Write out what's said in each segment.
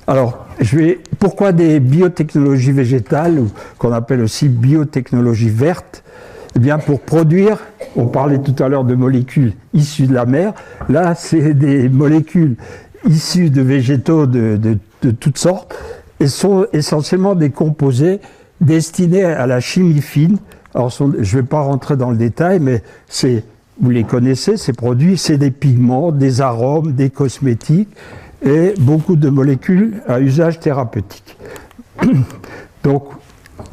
Alors, pourquoi des biotechnologies végétales, ou qu'on appelle aussi biotechnologies vertes? Eh bien, pour produire, on parlait tout à l'heure de molécules issues de la mer, là, c'est des molécules issues de végétaux de toutes sortes, et sont essentiellement des composés destinés à la chimie fine. Alors, je ne vais pas rentrer dans le détail, mais vous les connaissez, ces produits, c'est des pigments, des arômes, des cosmétiques, et beaucoup de molécules à usage thérapeutique. Donc,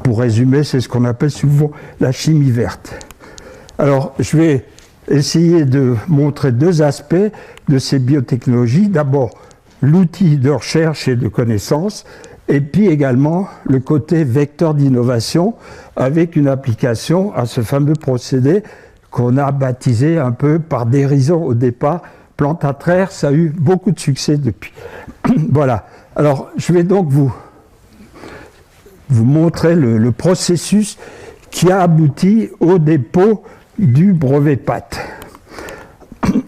pour résumer, c'est ce qu'on appelle souvent la chimie verte. Alors, je vais essayer de montrer deux aspects de ces biotechnologies. D'abord, l'outil de recherche et de connaissance, et puis également le côté vecteur d'innovation avec une application à ce fameux procédé qu'on a baptisé un peu par dérision au départ, plantatraire. Ça a eu beaucoup de succès depuis. Voilà. Alors, je vais donc vous montrer le processus qui a abouti au dépôt du brevet PAT.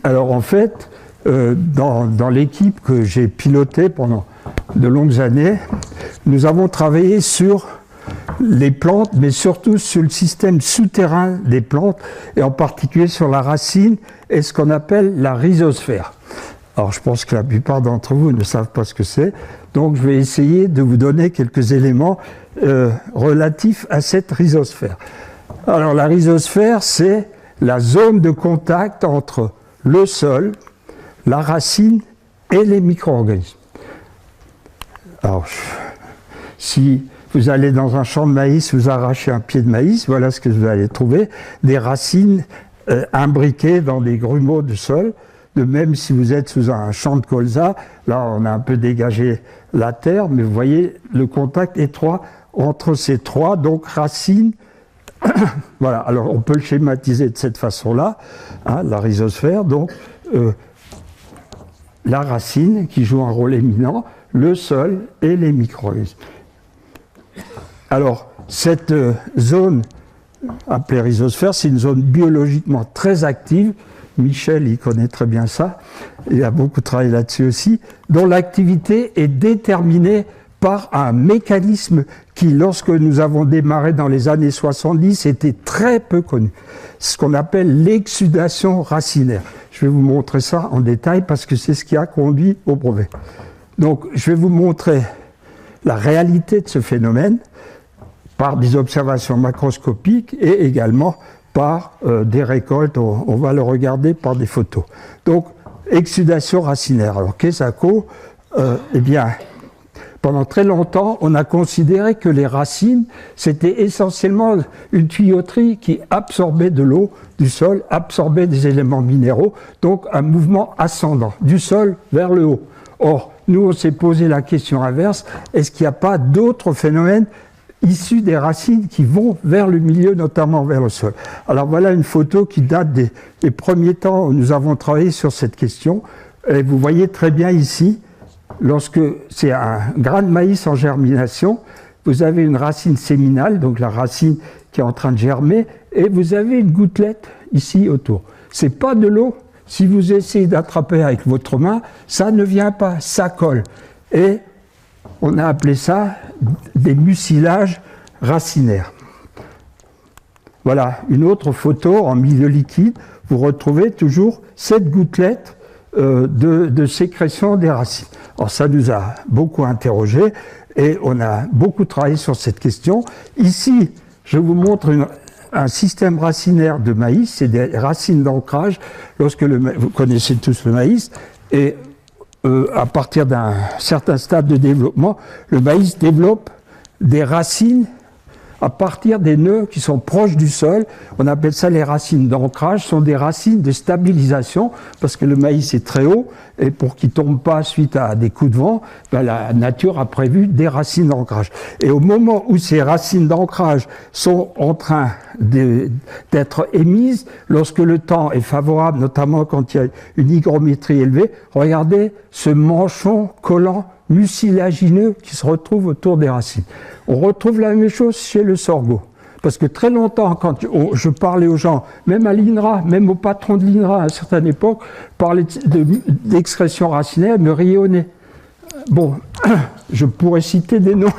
Alors en fait, dans l'équipe que j'ai pilotée pendant de longues années, nous avons travaillé sur les plantes, mais surtout sur le système souterrain des plantes, et en particulier sur la racine et ce qu'on appelle la rhizosphère. Alors je pense que la plupart d'entre vous ne savent pas ce que c'est, donc je vais essayer de vous donner quelques éléments relatifs à cette rhizosphère. Alors la rhizosphère, c'est la zone de contact entre le sol, la racine et les micro-organismes. Alors, si vous allez dans un champ de maïs, vous arrachez un pied de maïs, voilà ce que vous allez trouver, des racines imbriquées dans des grumeaux de sol. De même, si vous êtes sous un champ de colza, là on a un peu dégagé la terre, mais vous voyez le contact étroit entre ces trois, donc racines. Voilà, alors on peut le schématiser de cette façon-là, hein, la rhizosphère, donc la racine qui joue un rôle éminent, le sol et les micro-organismes. Alors, cette zone appelée rhizosphère, c'est une zone biologiquement très active. Michel, il connaît très bien ça, il a beaucoup travaillé là-dessus aussi, dont l'activité est déterminée par un mécanisme qui, lorsque nous avons démarré dans les années 70, était très peu connu. Ce qu'on appelle l'exsudation racinaire. Je vais vous montrer ça en détail parce que c'est ce qui a conduit au brevet. Donc, je vais vous montrer la réalité de ce phénomène par des observations macroscopiques et également par des récoltes. On va le regarder par des photos. Donc, exsudation racinaire. Alors, qu'est-ce que ça? Eh bien, pendant très longtemps, on a considéré que les racines, c'était essentiellement une tuyauterie qui absorbait de l'eau du sol, absorbait des éléments minéraux, donc un mouvement ascendant, du sol vers le haut. Or, nous, on s'est posé la question inverse, est-ce qu'il n'y a pas d'autres phénomènes issus des racines qui vont vers le milieu, notamment vers le sol? Alors voilà une photo qui date des premiers temps où nous avons travaillé sur cette question. Et vous voyez très bien ici, lorsque c'est un grain de maïs en germination, vous avez une racine séminale, donc la racine qui est en train de germer, et vous avez une gouttelette ici autour. C'est pas de l'eau. Si vous essayez d'attraper avec votre main, ça ne vient pas, ça colle. Et on a appelé ça des mucilages racinaires. Voilà une autre photo en milieu liquide. Vous retrouvez toujours cette gouttelette de sécrétion des racines. Alors ça nous a beaucoup interrogés et on a beaucoup travaillé sur cette question. Ici, je vous montre un système racinaire de maïs, c'est des racines d'ancrage. Vous connaissez tous le maïs, et à partir d'un certain stade de développement, le maïs développe des racines à partir des nœuds qui sont proches du sol. On appelle ça les racines d'ancrage, sont des racines de stabilisation, parce que le maïs est très haut, et pour qu'il ne tombe pas suite à des coups de vent, ben la nature a prévu des racines d'ancrage. Et au moment où ces racines d'ancrage sont en train d'être émises, lorsque le temps est favorable, notamment quand il y a une hygrométrie élevée, regardez ce manchon collant mucilagineux qui se retrouve autour des racines. On retrouve la même chose chez le sorgho. Parce que très longtemps, quand je parlais aux gens, même à l'INRA, même au patron de l'INRA à une certaine époque, parlait d'excrétion racinaire, me riait au nez. bon, je pourrais citer des noms.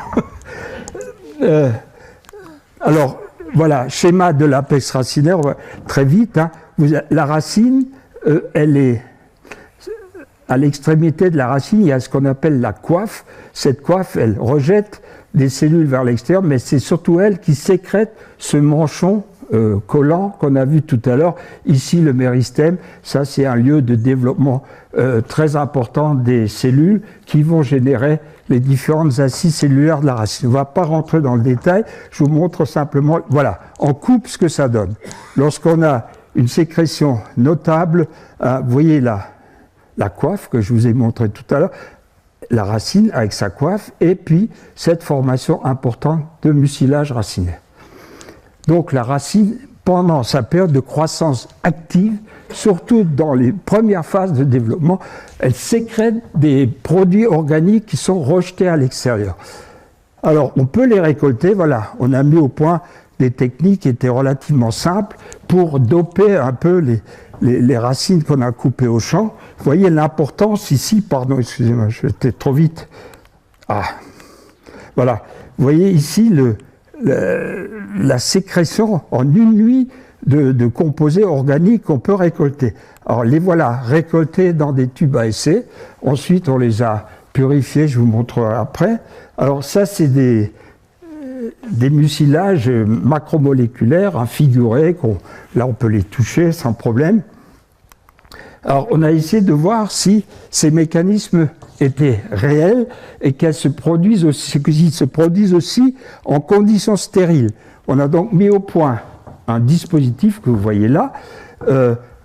Alors, voilà, schéma de l'apex racinaire, très vite. Hein. La racine, elle est à l'extrémité de la racine, il y a ce qu'on appelle la coiffe. Cette coiffe, elle rejette des cellules vers l'extérieur, mais c'est surtout elle qui sécrète ce manchon collant qu'on a vu tout à l'heure. Ici, le méristème, ça c'est un lieu de développement très important des cellules qui vont générer les différentes assises cellulaires de la racine. On ne va pas rentrer dans le détail, je vous montre simplement, voilà, en coupe ce que ça donne. Lorsqu'on a une sécrétion notable, vous voyez là, la coiffe que je vous ai montré tout à l'heure, la racine avec sa coiffe, et puis cette formation importante de mucilage racinaire. Donc la racine, pendant sa période de croissance active, surtout dans les premières phases de développement, elle sécrète des produits organiques qui sont rejetés à l'extérieur. Alors on peut les récolter, voilà, on a mis au point des techniques qui étaient relativement simples pour doper un peu les racines qu'on a coupées au champ. Vous voyez l'importance ici, pardon, excusez-moi, j'étais trop vite. Ah, voilà, vous voyez ici la sécrétion en une nuit de composés organiques qu'on peut récolter. Alors les voilà récoltés dans des tubes à essai. Ensuite, on les a purifiés, je vous montrerai après. Alors ça, c'est des mucilages macromoléculaires, hein, figurés, là on peut les toucher sans problème. Alors on a essayé de voir si ces mécanismes étaient réels et qu'ils se produisent aussi en conditions stériles. On a donc mis au point un dispositif que vous voyez là,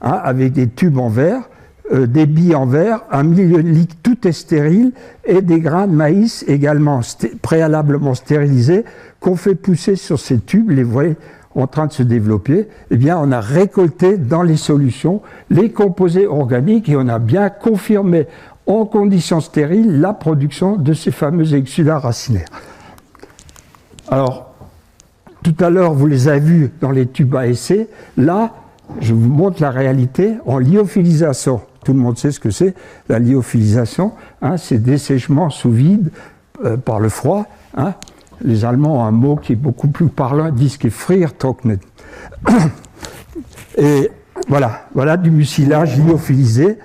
avec des tubes en verre, des billes en verre, un milieu liquide, tout est stérile, et des grains de maïs également préalablement stérilisés qu'on fait pousser sur ces tubes, les voyez en train de se développer. Eh bien, on a récolté dans les solutions les composés organiques et on a bien confirmé en conditions stériles la production de ces fameux exudats racinaires. Alors, tout à l'heure, vous les avez vus dans les tubes à essai. Là, je vous montre la réalité en lyophilisation. Tout le monde sait ce que c'est, la lyophilisation. Hein, c'est dessèchement sous vide par le froid. Hein. Les Allemands ont un mot qui est beaucoup plus parlant, ils disent que Friertrocknen. Et voilà du mucilage lyophilisé.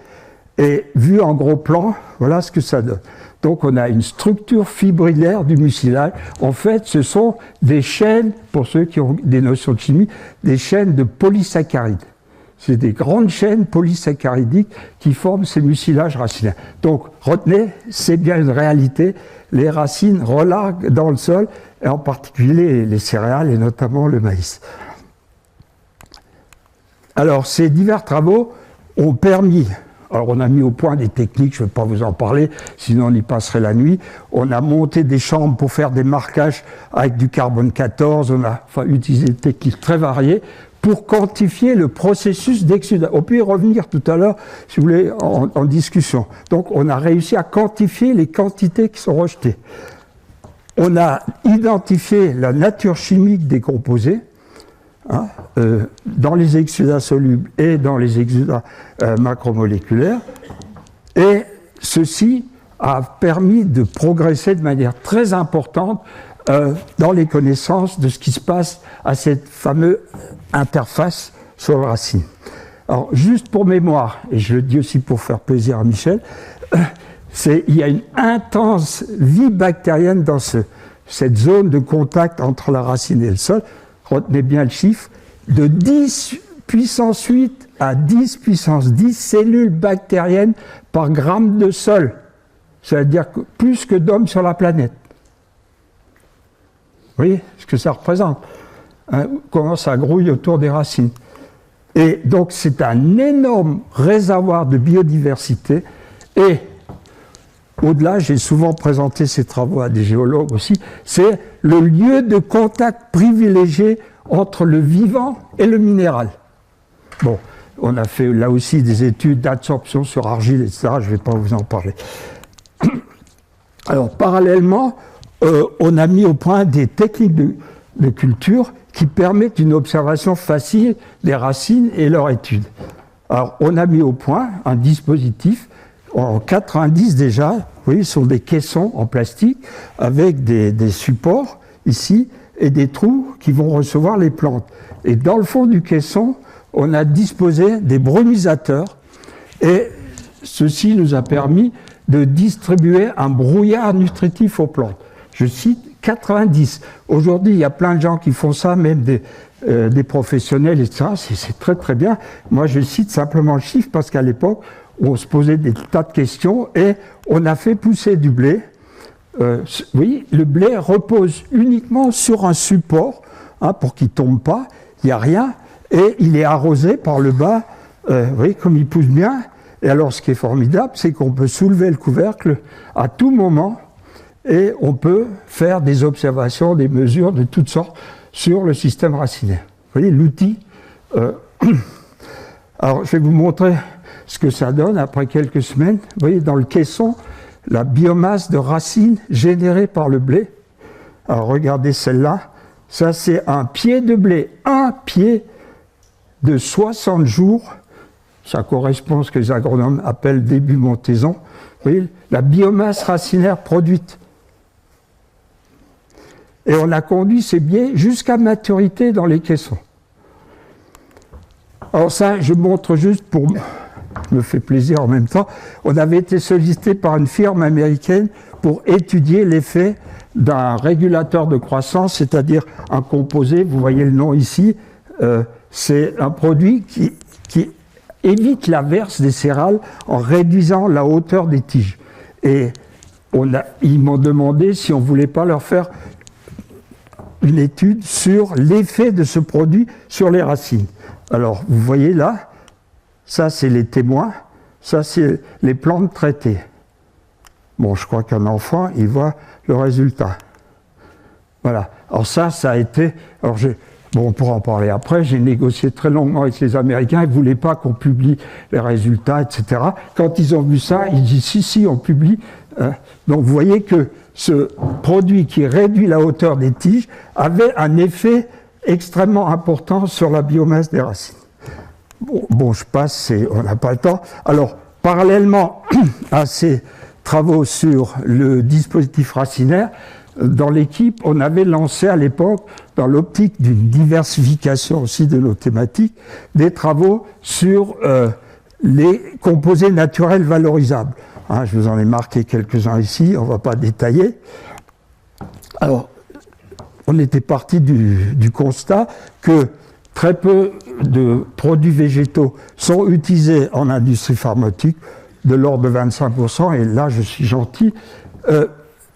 Et vu en gros plan, voilà ce que ça donne. Donc on a une structure fibrillaire du mucilage. En fait, ce sont des chaînes, pour ceux qui ont des notions de chimie, des chaînes de polysaccharides. C'est des grandes chaînes polysaccharidiques qui forment ces mucilages racinaires. Donc retenez, c'est bien une réalité. Les racines relarguent dans le sol, et en particulier les céréales et notamment le maïs. Alors ces divers travaux ont permis... Alors on a mis au point des techniques, je ne vais pas vous en parler, sinon on y passerait la nuit. On a monté des chambres pour faire des marquages avec du carbone 14, on a utilisé des techniques très variées pour quantifier le processus d'exudation. On peut y revenir tout à l'heure, si vous voulez, en discussion. Donc on a réussi à quantifier les quantités qui sont rejetées. On a identifié la nature chimique des composés, hein, dans les exudats solubles et dans les exudats macromoléculaires, et ceci a permis de progresser de manière très importante dans les connaissances de ce qui se passe à cette fameuse interface sur la racine. Alors, juste pour mémoire, et je le dis aussi pour faire plaisir à Michel, il y a une intense vie bactérienne dans cette zone de contact entre la racine et le sol. Retenez bien le chiffre, de 10 puissance 8 à 10 puissance 10 cellules bactériennes par gramme de sol. C'est-à-dire plus que d'hommes sur la planète. Vous voyez ce que ça représente, hein, comment ça grouille autour des racines. Et donc c'est un énorme réservoir de biodiversité. Et au-delà, j'ai souvent présenté ces travaux à des géologues aussi, c'est le lieu de contact privilégié entre le vivant et le minéral. Bon, on a fait là aussi des études d'absorption sur argile, etc. Je ne vais pas vous en parler. Alors, parallèlement, on a mis au point des techniques de culture qui permettent une observation facile des racines et leur étude. Alors, on a mis au point un dispositif en 90 déjà, vous voyez, ce sont des caissons en plastique avec des supports ici et des trous qui vont recevoir les plantes. Et dans le fond du caisson, on a disposé des brumisateurs et ceci nous a permis de distribuer un brouillard nutritif aux plantes. Je cite 90. Aujourd'hui, il y a plein de gens qui font ça, même des professionnels, etc. C'est très très bien. Moi, je cite simplement le chiffre parce qu'à l'époque, on se posait des tas de questions et on a fait pousser du blé. Oui, le blé repose uniquement sur un support pour qu'il ne tombe pas. Il n'y a rien et il est arrosé par le bas. Vous voyez, comme il pousse bien. Et alors, ce qui est formidable, c'est qu'on peut soulever le couvercle à tout moment et on peut faire des observations, des mesures de toutes sortes sur le système racinaire. Vous voyez, l'outil. Alors, je vais vous montrer ce que ça donne après quelques semaines. Vous voyez, dans le caisson, la biomasse de racines générée par le blé. Alors, regardez celle-là. Ça, c'est un pied de blé. Un pied de 60 jours. Ça correspond à ce que les agronomes appellent début montaison. Vous voyez, la biomasse racinaire produite. Et on a conduit ces blés jusqu'à maturité dans les caissons. Alors ça, je montre juste pour me faire plaisir en même temps. On avait été sollicité par une firme américaine pour étudier l'effet d'un régulateur de croissance, c'est-à-dire un composé, vous voyez le nom ici, c'est un produit qui évite l'averse des céréales en réduisant la hauteur des tiges. Et ils m'ont demandé si on ne voulait pas leur faire une étude sur l'effet de ce produit sur les racines. Alors, vous voyez là, ça c'est les témoins, ça c'est les plantes traitées. Bon, je crois qu'un enfant, il voit le résultat. Voilà. Alors ça a été... Alors bon, on pourra en parler après. J'ai négocié très longuement avec les Américains. Ils ne voulaient pas qu'on publie les résultats, etc. Quand ils ont vu ça, ils disent si, on publie. Donc vous voyez que ce produit qui réduit la hauteur des tiges avait un effet extrêmement important sur la biomasse des racines. Bon, je passe, on n'a pas le temps. Alors, parallèlement à ces travaux sur le dispositif racinaire, dans l'équipe, on avait lancé à l'époque, dans l'optique d'une diversification aussi de nos thématiques, des travaux sur les composés naturels valorisables. Je vous en ai marqué quelques-uns ici, on ne va pas détailler. Alors, on était parti du constat que très peu de produits végétaux sont utilisés en industrie pharmaceutique, de l'ordre de 25%, et là je suis gentil.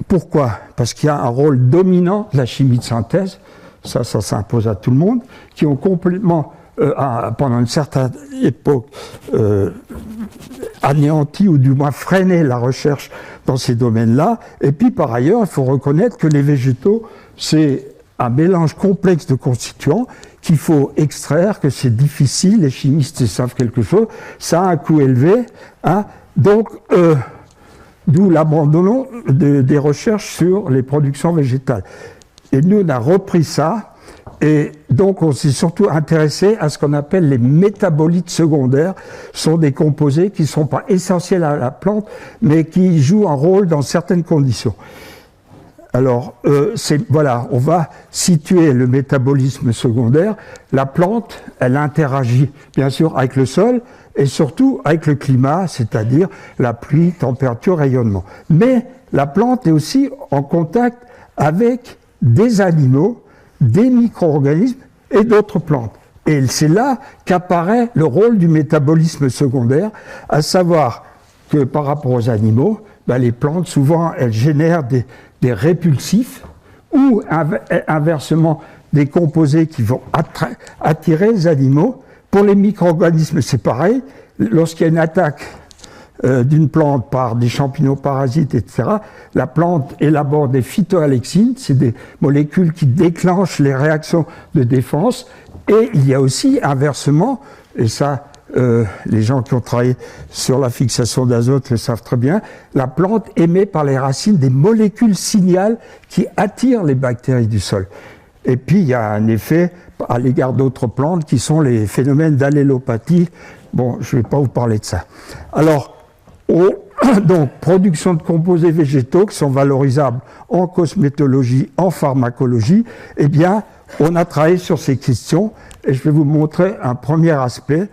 Pourquoi? Parce qu'il y a un rôle dominant de la chimie de synthèse, ça s'impose à tout le monde, qui ont complètement, pendant une certaine époque, anéanti ou du moins freiné la recherche dans ces domaines-là. Et puis par ailleurs, il faut reconnaître que les végétaux, c'est un mélange complexe de constituants qu'il faut extraire, que c'est difficile, les chimistes savent quelque chose, ça a un coût élevé, donc d'où l'abandon des recherches sur les productions végétales. Et nous, on a repris ça, et donc on s'est surtout intéressé à ce qu'on appelle les métabolites secondaires. Ce sont des composés qui ne sont pas essentiels à la plante, mais qui jouent un rôle dans certaines conditions. Alors, voilà, on va situer le métabolisme secondaire. La plante, elle interagit bien sûr avec le sol et surtout avec le climat, c'est-à-dire la pluie, température, rayonnement. Mais la plante est aussi en contact avec des animaux, des micro-organismes et d'autres plantes. Et c'est là qu'apparaît le rôle du métabolisme secondaire, à savoir que par rapport aux animaux, les plantes, souvent, elles génèrent des répulsifs ou inversement des composés qui vont attirer les animaux. Pour les micro-organismes, c'est pareil. Lorsqu'il y a une attaque d'une plante par des champignons parasites, etc., la plante élabore des phytoalexines, c'est des molécules qui déclenchent les réactions de défense. Et il y a aussi, inversement, et ça, les gens qui ont travaillé sur la fixation d'azote le savent très bien, la plante émet par les racines des molécules signales qui attirent les bactéries du sol. Et puis il y a un effet à l'égard d'autres plantes qui sont les phénomènes d'allélopathie. Bon, je ne vais pas vous parler de ça. Alors, Donc, production de composés végétaux qui sont valorisables en cosmétologie, en pharmacologie. Eh bien, on a travaillé sur ces questions et je vais vous montrer un premier aspect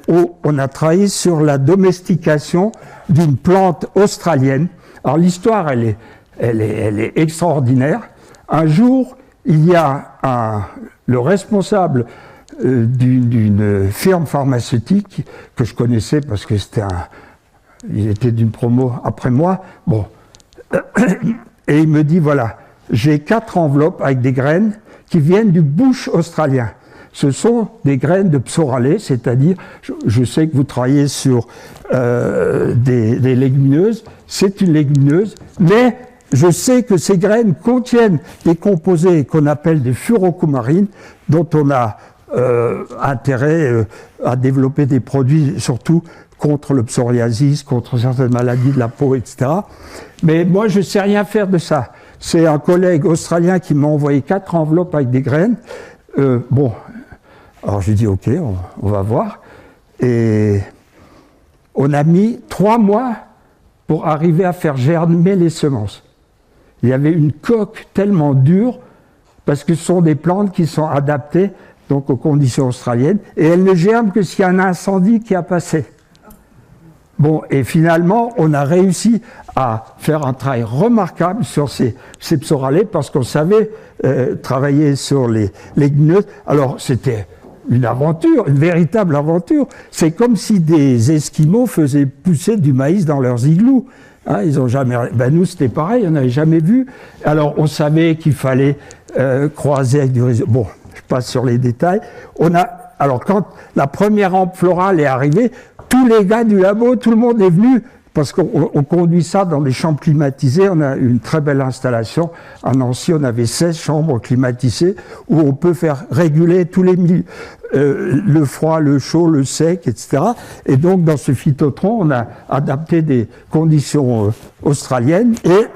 où on a travaillé sur la domestication d'une plante australienne. Alors, l'histoire, elle est extraordinaire. Un jour, il y a le responsable d'une firme pharmaceutique que je connaissais parce que il était d'une promo après moi. Bon, et il me dit voilà, j'ai 4 enveloppes avec des graines qui viennent du bush australien. Ce sont des graines de psoralée, c'est-à-dire, je sais que vous travaillez sur des légumineuses. C'est une légumineuse, mais je sais que ces graines contiennent des composés qu'on appelle des furocoumarines, dont on a intérêt à développer des produits, surtout contre le psoriasis, contre certaines maladies de la peau, etc. Mais moi, je ne sais rien faire de ça. C'est un collègue australien qui m'a envoyé 4 enveloppes avec des graines. Bon, alors j'ai dit ok, on va voir. Et on a mis 3 mois pour arriver à faire germer les semences. Il y avait une coque tellement dure, parce que ce sont des plantes qui sont adaptées donc aux conditions australiennes, et elles ne germent que s'il y a un incendie qui a passé. Bon, et finalement, on a réussi à faire un travail remarquable sur ces psoralées, parce qu'on savait travailler sur les légumineuses. Alors, c'était une aventure, une véritable aventure. C'est comme si des Esquimaux faisaient pousser du maïs dans leurs igloos. Hein, ils ont jamais. Ben nous, c'était pareil, on n'avait jamais vu. Alors, on savait qu'il fallait croiser avec du réseau. Bon, je passe sur les détails. Alors, quand la première rampe florale est arrivée, tous les gars du labo, tout le monde est venu, parce qu'on conduit ça dans des chambres climatisées. On a une très belle installation. À Nancy, on avait 16 chambres climatisées où on peut faire réguler tous les milieux, le froid, le chaud, le sec, etc. Et donc, dans ce phytotron, on a adapté des conditions australiennes et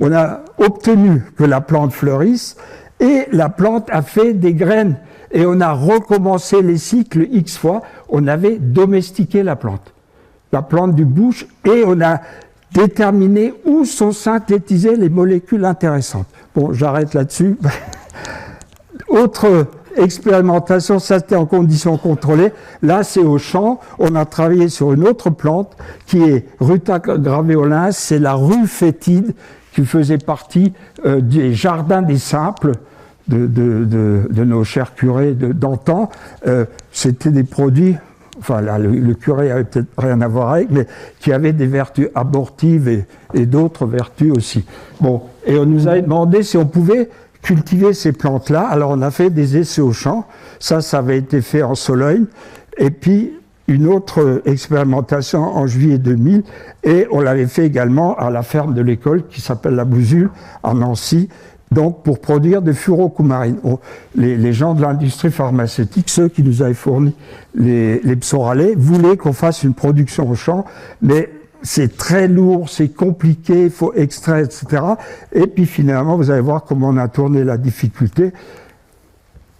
on a obtenu que la plante fleurisse et la plante a fait des graines. Et on a recommencé les cycles X fois. On avait domestiqué la plante du bush, et on a déterminé où sont synthétisées les molécules intéressantes. Bon, j'arrête là-dessus. Autre expérimentation, ça c'était en conditions contrôlées. Là, c'est au champ. On a travaillé sur une autre plante qui est Ruta graveolens. C'est la rue fétide qui faisait partie des jardins des simples de nos chers curés d'antan. C'était des produits, enfin là, le curé avait peut-être rien à voir avec, mais qui avaient des vertus abortives et d'autres vertus aussi. Bon, et on nous avait demandé si on pouvait cultiver ces plantes-là. Alors on a fait des essais au champ. Ça avait été fait en Sologne. Et puis une autre expérimentation en juillet 2000, et on l'avait fait également à la ferme de l'école qui s'appelle la Bousule à Nancy. Donc, pour produire des furocoumarines. Les gens de l'industrie pharmaceutique, ceux qui nous avaient fourni les psoralées, voulaient qu'on fasse une production au champ, mais c'est très lourd, c'est compliqué, il faut extraire, etc. Et puis finalement, vous allez voir comment on a tourné la difficulté.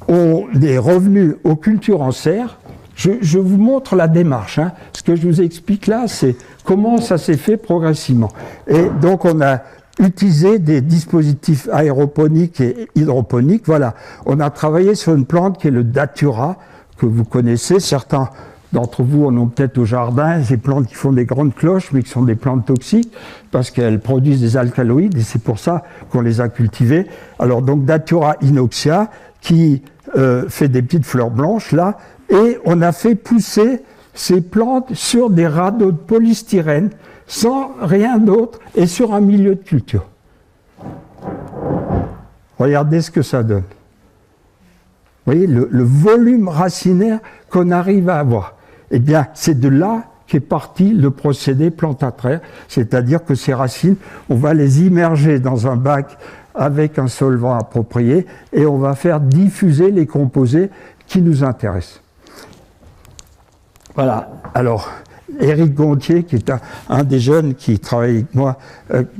On est revenu aux cultures en serre. Je vous montre la démarche. Hein. Ce que je vous explique là, c'est comment ça s'est fait progressivement. Et donc, on a utiliser des dispositifs aéroponiques et hydroponiques. Voilà, on a travaillé sur une plante qui est le datura, que vous connaissez. Certains d'entre vous en ont peut-être au jardin, ces plantes qui font des grandes cloches, mais qui sont des plantes toxiques, parce qu'elles produisent des alcaloïdes, et c'est pour ça qu'on les a cultivées. Alors donc datura inoxia, qui fait des petites fleurs blanches, là, et on a fait pousser ces plantes sur des radeaux de polystyrène, sans rien d'autre, et sur un milieu de culture. Regardez ce que ça donne. Vous voyez, le volume racinaire qu'on arrive à avoir. Eh bien, c'est de là qu'est parti le procédé plantatraire, c'est-à-dire que ces racines, on va les immerger dans un bac avec un solvant approprié, et on va faire diffuser les composés qui nous intéressent. Voilà. Alors, Éric Gontier, qui est un des jeunes qui travaille avec moi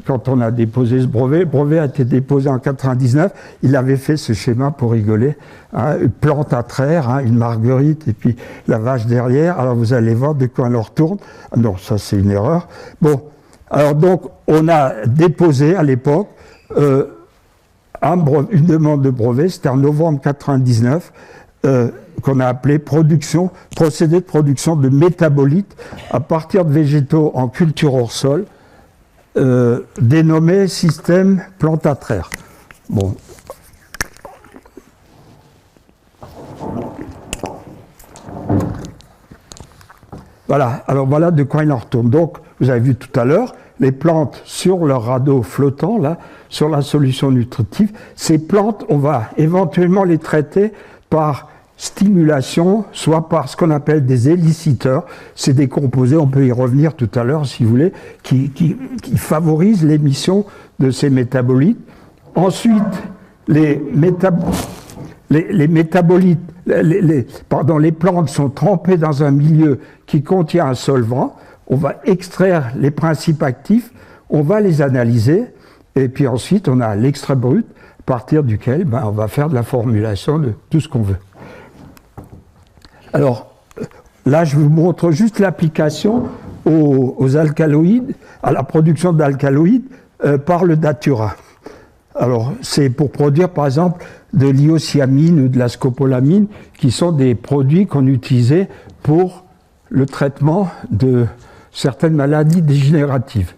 quand on a déposé ce brevet. Le brevet a été déposé en 99. Il avait fait ce schéma pour rigoler. Hein, une plante à traire, hein, une marguerite et puis la vache derrière. Alors vous allez voir de quoi on leur tourne. Ah non, ça c'est une erreur. Bon, alors donc on a déposé à l'époque une demande de brevet. C'était en novembre 99. Qu'on a appelé procédé de production de métabolites à partir de végétaux en culture hors sol, dénommé système plantatraire. Bon. Voilà, alors voilà de quoi il en retourne. Donc, vous avez vu tout à l'heure, les plantes sur leur radeau flottant, là, sur la solution nutritive. Ces plantes, on va éventuellement les traiter par stimulation, soit par ce qu'on appelle des éliciteurs. C'est des composés, on peut y revenir tout à l'heure si vous voulez, qui favorisent l'émission de ces métabolites. Ensuite, les plantes sont trempées dans un milieu qui contient un solvant. On va extraire les principes actifs, on va les analyser, et puis ensuite on a l'extrait brut, à partir duquel on va faire de la formulation de tout ce qu'on veut. Alors, là, je vous montre juste l'application aux alcaloïdes, à la production d'alcaloïdes par le datura. Alors, c'est pour produire, par exemple, de l'hyoscyamine ou de la scopolamine, qui sont des produits qu'on utilisait pour le traitement de certaines maladies dégénératives.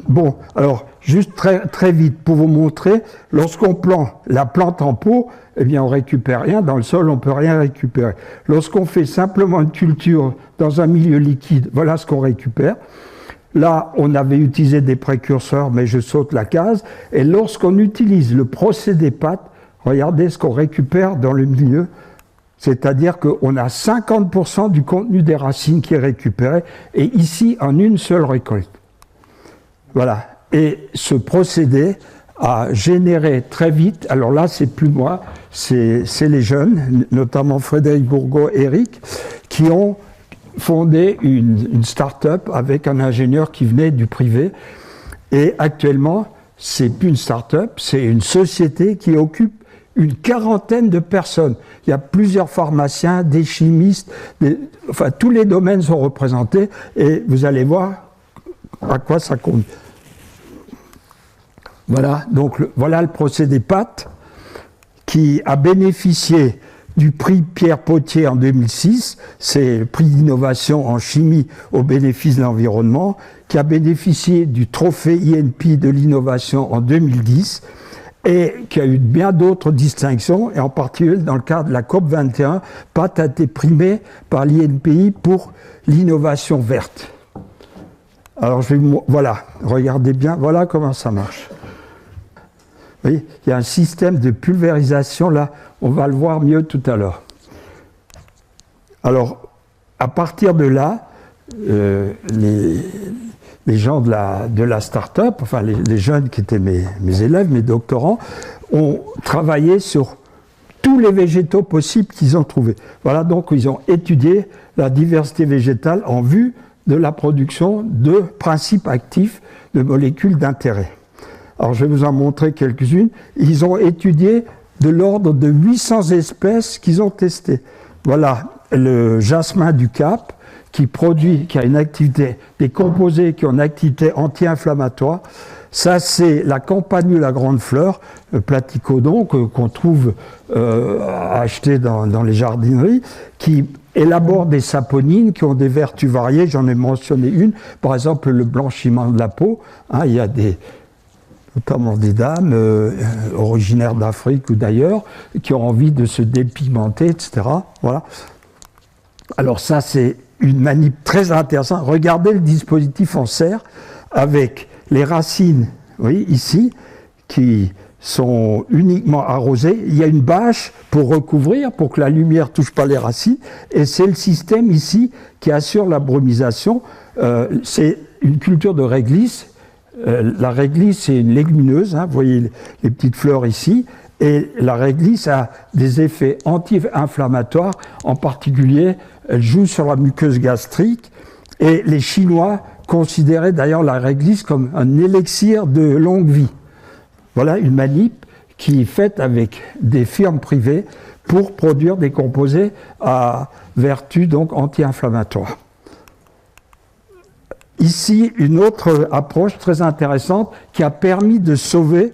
Bon, alors, juste très vite, pour vous montrer, lorsqu'on plante la plante en pot, eh bien, on récupère rien. Dans le sol, on peut rien récupérer. Lorsqu'on fait simplement une culture dans un milieu liquide, voilà ce qu'on récupère. Là, on avait utilisé des précurseurs, mais je saute la case. Et lorsqu'on utilise le procédé PAT, regardez ce qu'on récupère dans le milieu. C'est-à-dire qu'on a 50% du contenu des racines qui est récupéré, et ici, en une seule récolte. Voilà. Et ce procédé a généré très vite, alors là, c'est plus moi, c'est les jeunes, notamment Frédéric Bourgault et Eric, qui ont fondé une start-up avec un ingénieur qui venait du privé. Et actuellement, c'est plus une start-up, c'est une société qui occupe une quarantaine de personnes. Il y a plusieurs pharmaciens, des chimistes, enfin tous les domaines sont représentés et vous allez voir à quoi ça compte. Voilà, donc voilà le procédé PAT qui a bénéficié du prix Pierre Potier en 2006, c'est le prix d'innovation en chimie au bénéfice de l'environnement, qui a bénéficié du trophée INP de l'innovation en 2010 et qui a eu bien d'autres distinctions, et en particulier dans le cadre de la COP 21, PAT a été primé par l'INPI pour l'innovation verte. Alors voilà, regardez bien, voilà comment ça marche. Vous voyez, il y a un système de pulvérisation là, on va le voir mieux tout à l'heure. Alors, à partir de là, les gens de la start-up, enfin les jeunes qui étaient mes élèves, mes doctorants, ont travaillé sur tous les végétaux possibles qu'ils ont trouvés. Voilà, donc ils ont étudié la diversité végétale en vue de la production de principes actifs, de molécules d'intérêt. Alors je vais vous en montrer quelques-unes. Ils ont étudié de l'ordre de 800 espèces qu'ils ont testées. Voilà le jasmin du Cap qui a une activité, des composés qui ont une activité anti-inflammatoire. Ça c'est la campanule à grande fleur, le platycodon qu'on trouve acheté dans les jardineries, qui élabore des saponines qui ont des vertus variées. J'en ai mentionné une, par exemple le blanchiment de la peau. Hein, il y a notamment des dames originaires d'Afrique ou d'ailleurs, qui ont envie de se dépigmenter, etc. Voilà. Alors ça, c'est une manip très intéressante. Regardez le dispositif en serre avec les racines, oui, ici, qui sont uniquement arrosées. Il y a une bâche pour recouvrir, pour que la lumière ne touche pas les racines. Et c'est le système ici qui assure la brumisation. C'est une culture de réglisse. La réglisse, c'est une légumineuse, hein, vous voyez les petites fleurs ici, Et la réglisse a des effets anti-inflammatoires, en particulier, elle joue sur la muqueuse gastrique. Et les Chinois considéraient d'ailleurs la réglisse comme un élixir de longue vie. Voilà une manip qui est faite avec des firmes privées pour produire des composés à vertu donc anti-inflammatoire. Ici, une autre approche très intéressante qui a permis de sauver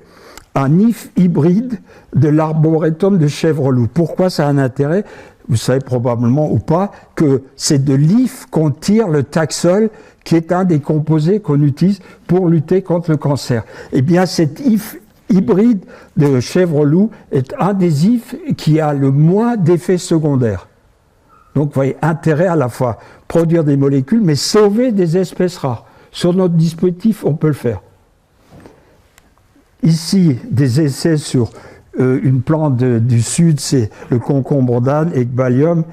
un IF hybride de l'arboretum de Chèvreloup. Pourquoi ça a un intérêt? Vous savez probablement ou pas que c'est de l'IF qu'on tire le Taxol, qui est un des composés qu'on utilise pour lutter contre le cancer. Eh bien, cet IF hybride de Chèvreloup est un des IF qui a le moins d'effets secondaires. Donc, vous voyez, intérêt à la fois produire des molécules, mais sauver des espèces rares. Sur notre dispositif, on peut le faire. Ici, des essais sur une plante du sud, c'est le concombre d'Inde, Ecbalium.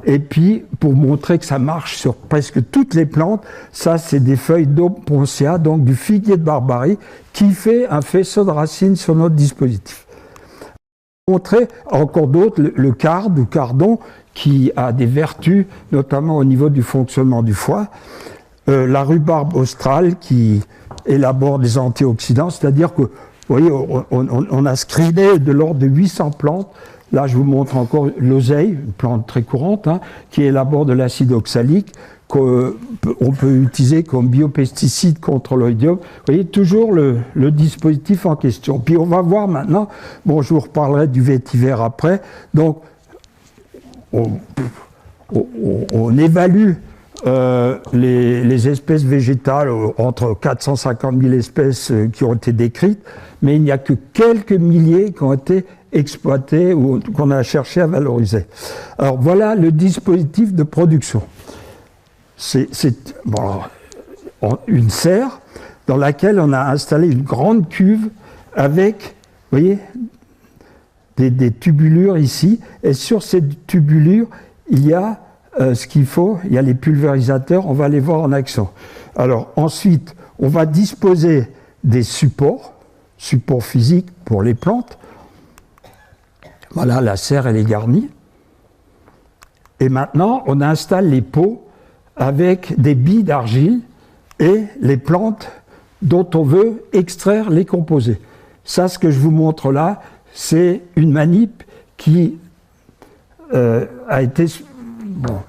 Et puis, pour montrer que ça marche sur presque toutes les plantes, ça, c'est des feuilles d'Opuntia, donc du figuier de Barbarie, qui fait un faisceau de racines sur notre dispositif. Montrer encore d'autres, le carde ou cardon, qui a des vertus, notamment au niveau du fonctionnement du foie. La rhubarbe australe, qui élabore des antioxydants, c'est-à-dire que, vous voyez, on a screené de l'ordre de 800 plantes. Là, je vous montre encore l'oseille, une plante très courante, hein, qui élabore de l'acide oxalique, qu'on peut utiliser comme biopesticide contre l'oïdium. Vous voyez, toujours le dispositif en question. Puis on va voir maintenant, bon, je vous reparlerai du vétiver après, donc on évalue les espèces végétales, entre 450 000 espèces qui ont été décrites, mais il n'y a que quelques milliers qui ont été exploitées ou qu'on a cherché à valoriser. Alors voilà le dispositif de production. C'est bon, une serre dans laquelle on a installé une grande cuve avec, vous voyez, des tubulures ici, et sur ces tubulures, il y a ce qu'il faut, il y a les pulvérisateurs, on va les voir en action. Alors ensuite, on va disposer des supports physiques pour les plantes. Voilà, la serre, elle est garnie. Et maintenant, on installe les pots avec des billes d'argile et les plantes dont on veut extraire les composés. Ça, ce que je vous montre là, c'est une manip qui a été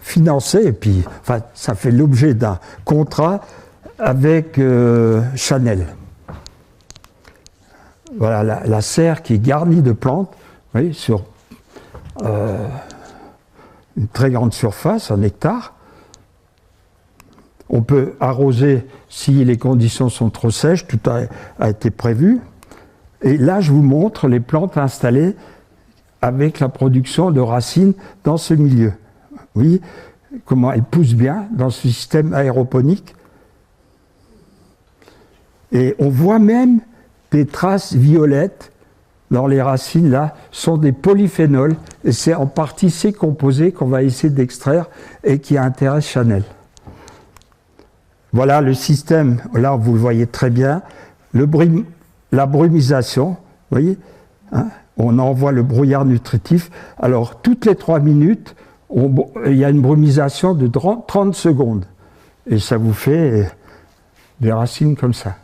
financée, et puis enfin, ça fait l'objet d'un contrat avec Chanel. Voilà la serre qui est garnie de plantes, vous voyez, sur une très grande surface, 1 hectare. On peut arroser si les conditions sont trop sèches, tout a été prévu. Et là, je vous montre les plantes installées avec la production de racines dans ce milieu. Oui, comment elles poussent bien dans ce système aéroponique. Et on voit même des traces violettes dans les racines, là, sont des polyphénols. Et c'est en partie ces composés qu'on va essayer d'extraire et qui intéressent Chanel. Voilà le système, là vous le voyez très bien, la brumisation, vous voyez, hein, on envoie le brouillard nutritif. Alors toutes les 3 minutes, il y a une brumisation de 30 secondes. Et ça vous fait des racines comme ça.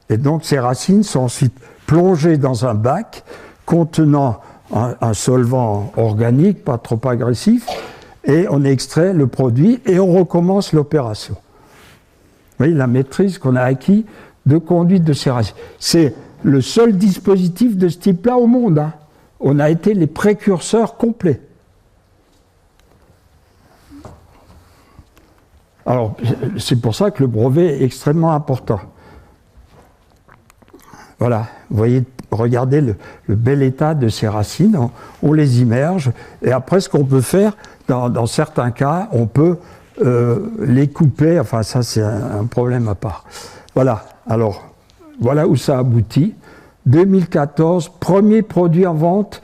Et donc ces racines sont ensuite plongées dans un bac contenant un solvant organique, pas trop agressif, et on extrait le produit et on recommence l'opération. Vous voyez la maîtrise qu'on a acquis de conduite de ces racines. C'est le seul dispositif de ce type-là au monde. Hein. On a été les précurseurs complets. Alors, c'est pour ça que le brevet est extrêmement important. Voilà, vous voyez, regardez le bel état de ces racines, on les immerge, et après ce qu'on peut faire, dans certains cas, on peut les couper, enfin ça c'est un problème à part. Voilà, alors, voilà où ça aboutit. 2014, premier produit en vente,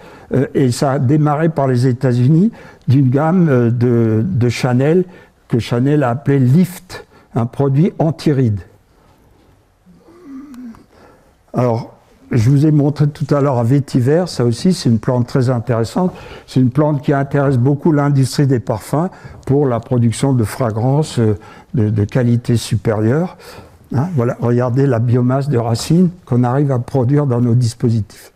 et ça a démarré par les États-Unis, d'une gamme de Chanel, que Chanel a appelé Lift, un produit anti-rides. Alors, je vous ai montré tout à l'heure à vétiver, ça aussi c'est une plante très intéressante. C'est une plante qui intéresse beaucoup l'industrie des parfums pour la production de fragrances de qualité supérieure. Hein, voilà, regardez la biomasse de racines qu'on arrive à produire dans nos dispositifs.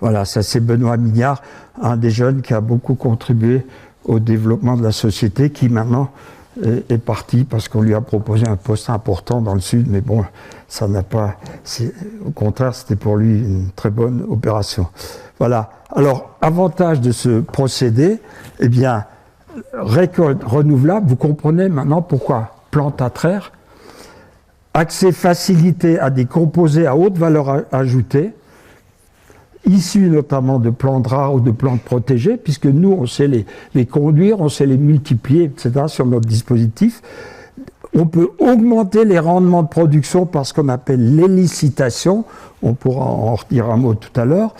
Voilà, ça c'est Benoît Mignard, un des jeunes qui a beaucoup contribué au développement de la société, qui maintenant est parti parce qu'on lui a proposé un poste important dans le sud, mais bon, ça n'a pas... Au contraire, c'était pour lui une très bonne opération. Voilà. Alors, avantage de ce procédé, eh bien, récolte renouvelable, vous comprenez maintenant pourquoi plante à traire, accès facilité à des composés à haute valeur ajoutée, issus notamment de plantes rares ou de plantes protégées, puisque nous, on sait les conduire, on sait les multiplier, etc., sur notre dispositif. On peut augmenter les rendements de production par ce qu'on appelle l'élicitation, on pourra en redire un mot tout à l'heure.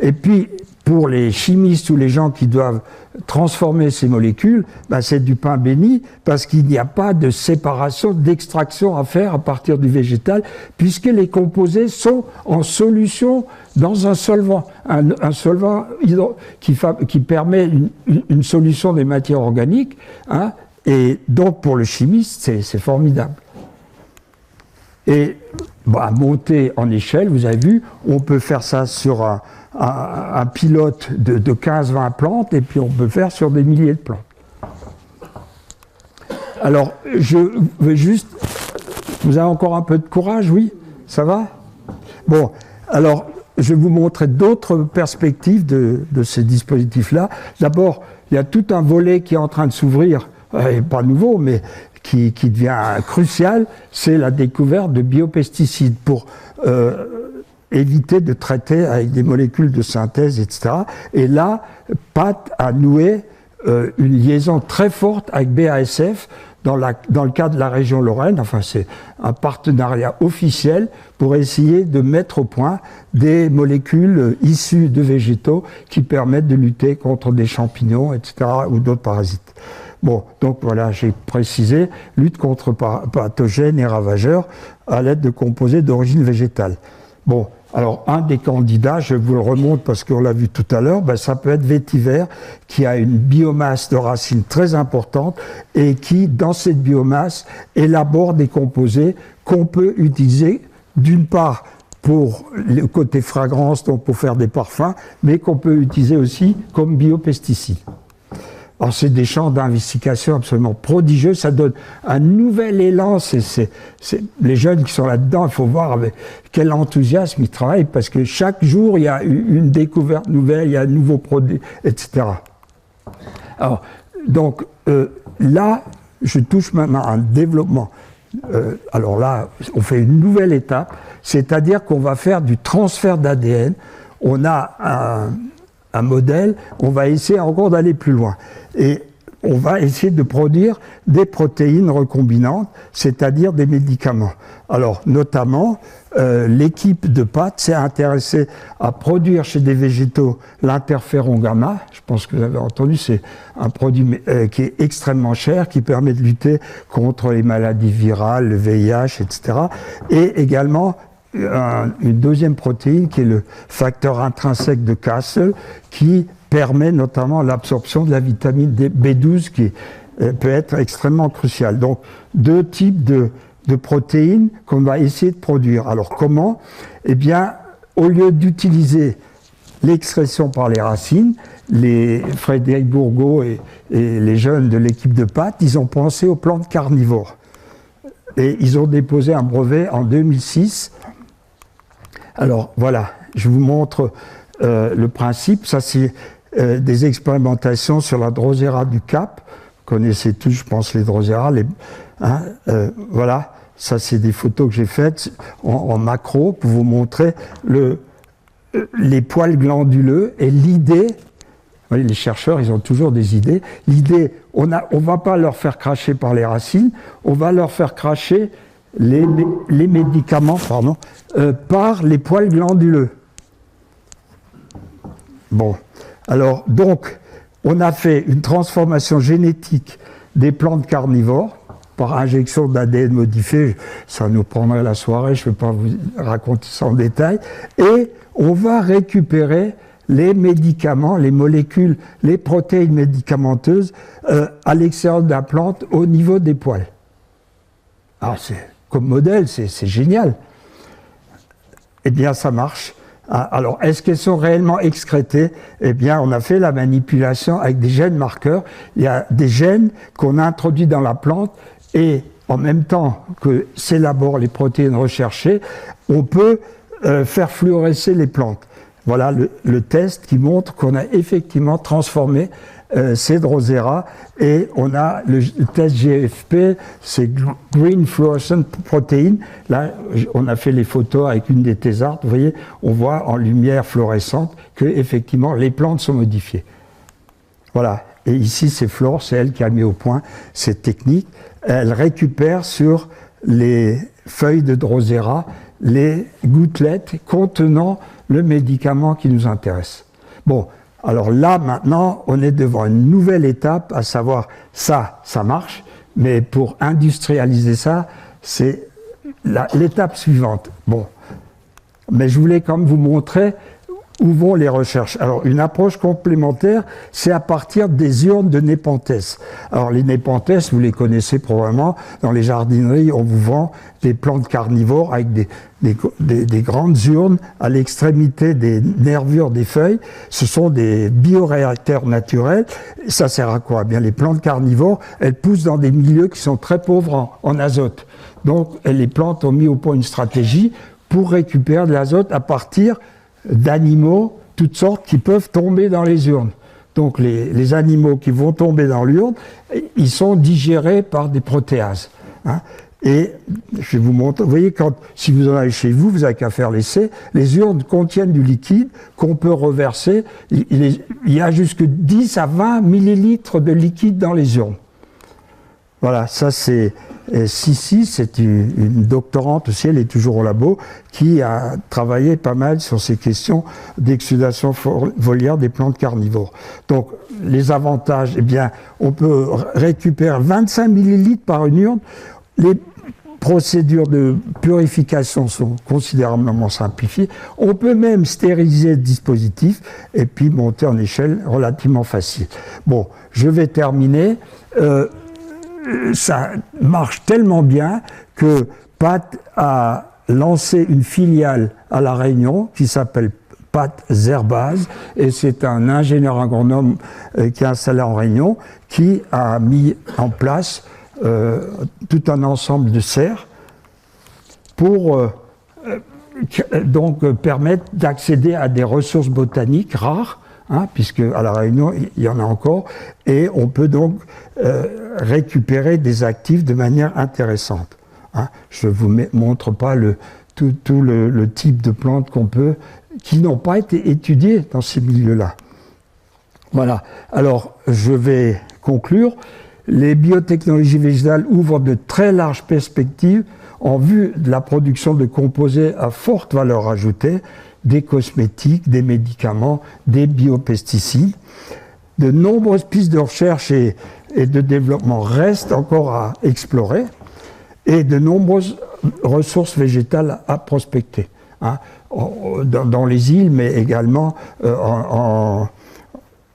Et puis, pour les chimistes ou les gens qui doivent transformer ces molécules, ben c'est du pain béni, parce qu'il n'y a pas de séparation, d'extraction à faire à partir du végétal, puisque les composés sont en solution dans un solvant, un solvant qui permet une solution des matières organiques, hein, et donc pour le chimiste, c'est formidable. Et bah, monter en échelle, vous avez vu, on peut faire ça sur un pilote de 15-20 plantes, et puis on peut faire sur des milliers de plantes. Alors, je veux juste... Vous avez encore un peu de courage, oui? Ça va? Bon, alors, je vais vous montrer d'autres perspectives de ces dispositifs-là. D'abord, il y a tout un volet qui est en train de s'ouvrir, pas nouveau, mais qui devient crucial, c'est la découverte de biopesticides pour éviter de traiter avec des molécules de synthèse, etc. Et là, Pat a noué une liaison très forte avec BASF dans le cadre de la région Lorraine. Enfin, c'est un partenariat officiel pour essayer de mettre au point des molécules issues de végétaux qui permettent de lutter contre des champignons, etc., ou d'autres parasites. Bon, donc voilà, j'ai précisé, lutte contre pathogènes et ravageurs à l'aide de composés d'origine végétale. Bon, alors un des candidats, je vous le remonte parce qu'on l'a vu tout à l'heure, ben, ça peut être vétiver, qui a une biomasse de racines très importante et qui, dans cette biomasse, élabore des composés qu'on peut utiliser, d'une part, pour le côté fragrance, donc pour faire des parfums, mais qu'on peut utiliser aussi comme biopesticides. Alors, c'est des champs d'investigation absolument prodigieux, ça donne un nouvel élan. Les jeunes qui sont là-dedans, il faut voir avec quel enthousiasme ils travaillent, parce que chaque jour, il y a une découverte nouvelle, il y a un nouveau produit, etc. Alors, donc, là, je touche maintenant à un développement. Alors là, on fait une nouvelle étape, c'est-à-dire qu'on va faire du transfert d'ADN. On a un modèle, on va essayer encore d'aller plus loin. Et on va essayer de produire des protéines recombinantes, c'est-à-dire des médicaments. Alors, notamment, l'équipe de Pat s'est intéressée à produire chez des végétaux l'interféron gamma. Je pense que vous avez entendu, c'est un produit qui est extrêmement cher, qui permet de lutter contre les maladies virales, le VIH, etc. Et également une deuxième protéine qui est le facteur intrinsèque de Castle, qui permet notamment l'absorption de la vitamine B12 qui peut être extrêmement cruciale. Donc, deux types de protéines qu'on va essayer de produire. Alors, comment? Eh bien, au lieu d'utiliser l'excrétion par les racines, les Frédéric Bourgault et les jeunes de l'équipe de Pat, ils ont pensé aux plantes carnivores. Et ils ont déposé un brevet en 2006. Alors, voilà, je vous montre le principe. Ça, c'est des expérimentations sur la Drosera du Cap. Vous connaissez tous, je pense, les Drosera. Voilà, ça, c'est des photos que j'ai faites en macro pour vous montrer les poils glanduleux. Et l'idée, les chercheurs, ils ont toujours des idées. L'idée, on ne va pas leur faire cracher par les racines, on va leur faire cracher les médicaments par les poils glanduleux. Bon, alors, donc, on a fait une transformation génétique des plantes carnivores, par injection d'ADN modifié, ça nous prendrait la soirée, je ne vais pas vous raconter ça en détail, et on va récupérer les médicaments, les molécules, les protéines médicamenteuses à l'extérieur de la plante au niveau des poils. Alors, comme modèle, c'est génial. Eh bien, ça marche. Alors, est-ce qu'elles sont réellement excrétées? Eh bien, on a fait la manipulation avec des gènes marqueurs. Il y a des gènes qu'on a introduits dans la plante et en même temps que s'élaborent les protéines recherchées, on peut faire fluorescer les plantes. Voilà le test qui montre qu'on a effectivement transformé ces Drosera et on a le test GFP, c'est Green Fluorescent Protein. Là, on a fait les photos avec une des thésardes. Vous voyez, on voit en lumière fluorescente que effectivement les plantes sont modifiées. Voilà. Et ici, c'est Flore, c'est elle qui a mis au point cette technique. Elle récupère sur les feuilles de Drosera les gouttelettes contenant le médicament qui nous intéresse. Bon, alors là, maintenant, on est devant une nouvelle étape, à savoir, ça marche, mais pour industrialiser ça, c'est l'étape suivante. Bon, mais je voulais quand même vous montrer où vont les recherches. Alors, une approche complémentaire, c'est à partir des urnes de Nepenthes. Alors, les Nepenthes, vous les connaissez probablement, dans les jardineries, on vous vend des plantes carnivores avec des grandes urnes à l'extrémité des nervures des feuilles. Ce sont des bioréacteurs naturels. Ça sert à quoi? Bien, les plantes carnivores, elles poussent dans des milieux qui sont très pauvres en azote. Donc, les plantes ont mis au point une stratégie pour récupérer de l'azote à partir d'animaux, toutes sortes, qui peuvent tomber dans les urnes. Donc les animaux qui vont tomber dans l'urne, ils sont digérés par des protéases. Hein. Et je vais vous montrer, vous voyez, si vous en avez chez vous, vous n'avez qu'à faire l'essai, les urnes contiennent du liquide qu'on peut reverser. Il y a jusque 10 à 20 millilitres de liquide dans les urnes. Voilà, ça c'est Sissi, c'est une doctorante aussi, elle est toujours au labo, qui a travaillé pas mal sur ces questions d'exsudation foliaire des plantes carnivores. Donc, les avantages, eh bien, on peut récupérer 25 millilitres par une urne. Les procédures de purification sont considérablement simplifiées. On peut même stériliser le dispositif et puis monter en échelle relativement facile. Bon, je vais terminer. Ça marche tellement bien que Pat a lancé une filiale à La Réunion qui s'appelle Pat Zerbaz, et c'est un ingénieur agronome qui est installé en Réunion qui a mis en place tout un ensemble de serres pour donc permettre d'accéder à des ressources botaniques rares. Hein, puisque à La Réunion, il y en a encore, et on peut donc récupérer des actifs de manière intéressante. Hein. Je ne vous montre pas tout le type de plantes qui n'ont pas été étudiées dans ces milieux-là. Voilà. Alors, je vais conclure. Les biotechnologies végétales ouvrent de très larges perspectives en vue de la production de composés à forte valeur ajoutée, des cosmétiques, des médicaments, des biopesticides. De nombreuses pistes de recherche et de développement restent encore à explorer et de nombreuses ressources végétales à prospecter, hein, dans les îles, mais également en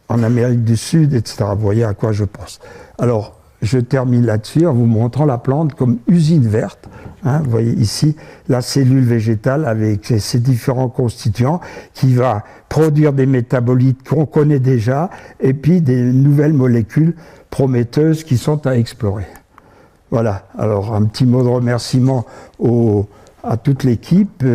Amérique du Sud, etc. Vous voyez à quoi je pense. Alors, je termine là-dessus en vous montrant la plante comme usine verte. Hein, vous voyez ici la cellule végétale avec ses différents constituants qui va produire des métabolites qu'on connaît déjà et puis des nouvelles molécules prometteuses qui sont à explorer. Voilà, alors un petit mot de remerciement à toute l'équipe.